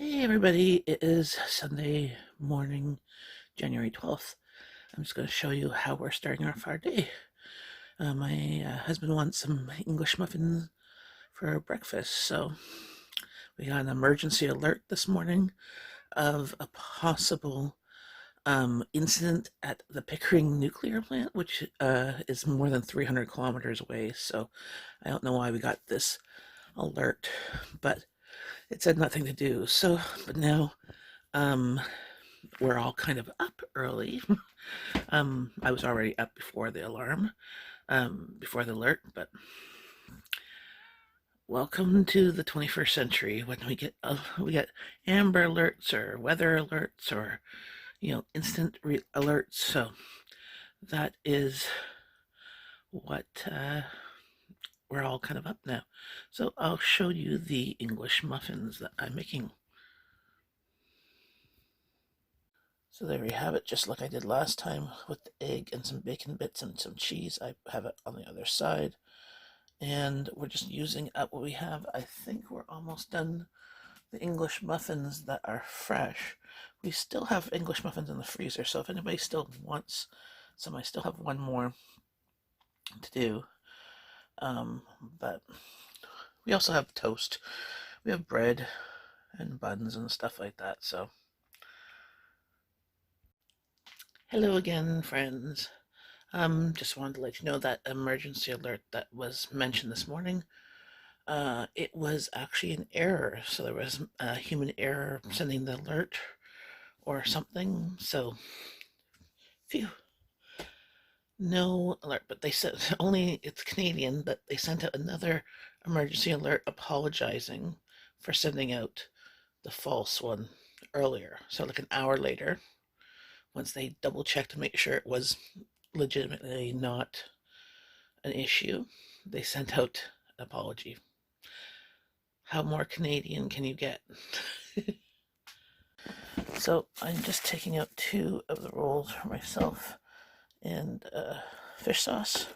Hey everybody, it is Sunday morning, January 12th. I'm just going to show you how we're starting off our day. My husband wants some English muffins for breakfast, so we got an emergency alert this morning of a possible incident at the Pickering Nuclear Plant, which is more than 300 kilometers away, so I don't know why we got this alert, but it said nothing to do. But now we're all kind of up early. I was already up before the alarm, before the alert, but welcome to the 21st century when we get amber alerts or weather alerts or instant alerts. So that is what we're all kind of up now. So I'll show you the English muffins that I'm making. So there we have it, just like I did last time with the egg and some bacon bits and some cheese. I have it on the other side. And we're just using up what we have. I think we're almost done the English muffins that are fresh. We still have English muffins in the freezer, so if anybody still wants some, I still have one more to do. But we also have toast. We have bread and buns and stuff like that, so. Hello again, friends. Just wanted to let you know that emergency alert that was mentioned this morning, it was actually an error. So there was a human error sending the alert or something. So, phew, no alert. But they said only it's Canadian that they sent out another emergency alert apologizing for sending out the false one earlier. So like an hour later, once they double checked to make sure it was legitimately not an issue, they sent out an apology. How more Canadian can you get? So I'm just taking out 2 of the rolls for myself and fish sauce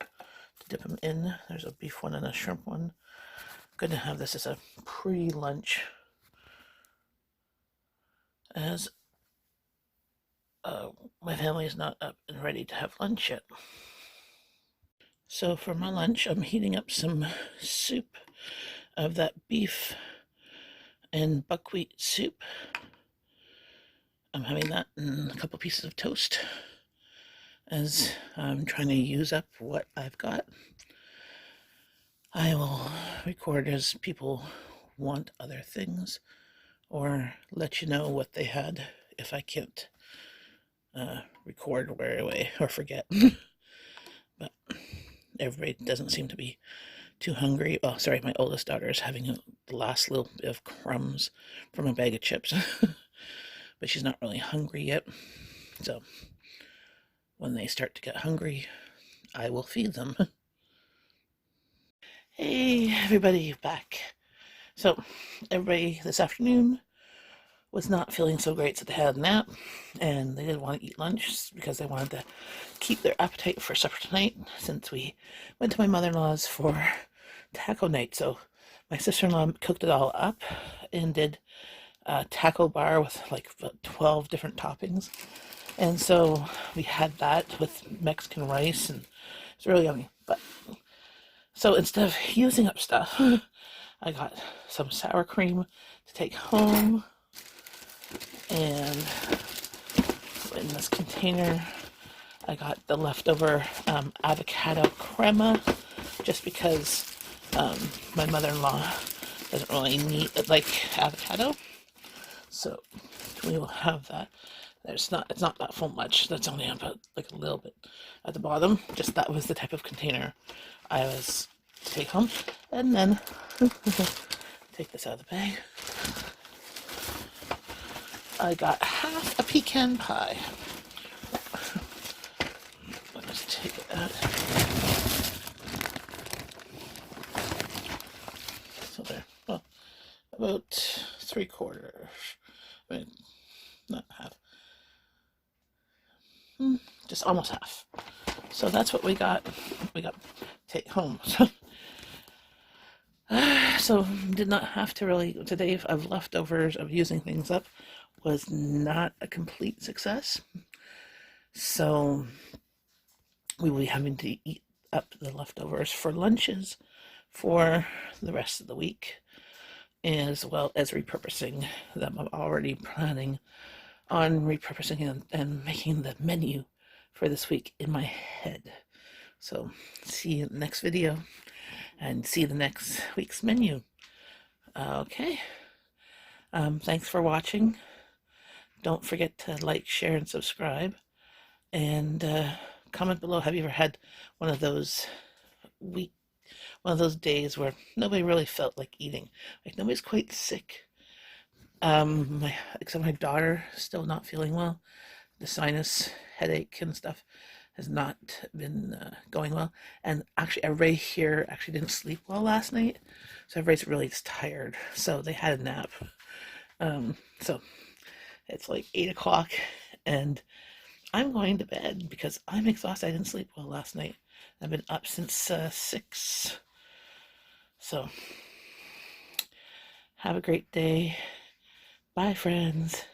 to dip them in. There's a beef one and a shrimp one. I'm going to have this as a pre-lunch, as my family is not up and ready to have lunch yet. So for my lunch, I'm heating up some soup of that beef and buckwheat soup. I'm having that and a couple pieces of toast as I'm trying to use up what I've got. I will record as people want other things or let you know what they had if I can't record right away or forget. But everybody doesn't seem to be too hungry. Oh, sorry, my oldest daughter is having the last little bit of crumbs from a bag of chips. But she's not really hungry yet. So when they start to get hungry, I will feed them. Hey, everybody, back. So everybody this afternoon was not feeling so great, so they had a nap, and they didn't want to eat lunch because they wanted to keep their appetite for supper tonight, since we went to my mother-in-law's for taco night. So my sister-in-law cooked it all up and did a taco bar with like 12 different toppings. And so we had that with Mexican rice, and it's really yummy. But so instead of using up stuff, I got some sour cream to take home, and in this container I got the leftover avocado crema, just because my mother-in-law doesn't really like avocado, so we will have that. It's not that full much. That's only about like a little bit at the bottom. Just that was the type of container I was to take home. And then take this out of the bag. I got half a pecan pie. Let's take it out. So there. Well, about 3/4. I mean, not half. Just almost half. So that's what we got. We got take home. So So did not have to really today of leftovers of using things up was not a complete success. So we will be having to eat up the leftovers for lunches for the rest of the week, as well as repurposing them. I'm already planning on repurposing and making the menu for this week in my head. So see you in the next video and see the next week's menu. Okay. Thanks for watching. Don't forget to like, share, and subscribe. And comment below. Have you ever had one of those week, one of those days where nobody really felt like eating? Like nobody's quite sick. Except my daughter still not feeling well. The sinus headache and stuff has not been going well. And actually, everybody here actually didn't sleep well last night, so everybody's really tired. So they had a nap. So it's like 8 o'clock, and I'm going to bed because I'm exhausted. I didn't sleep well last night. I've been up since 6. So have a great day. Bye, friends.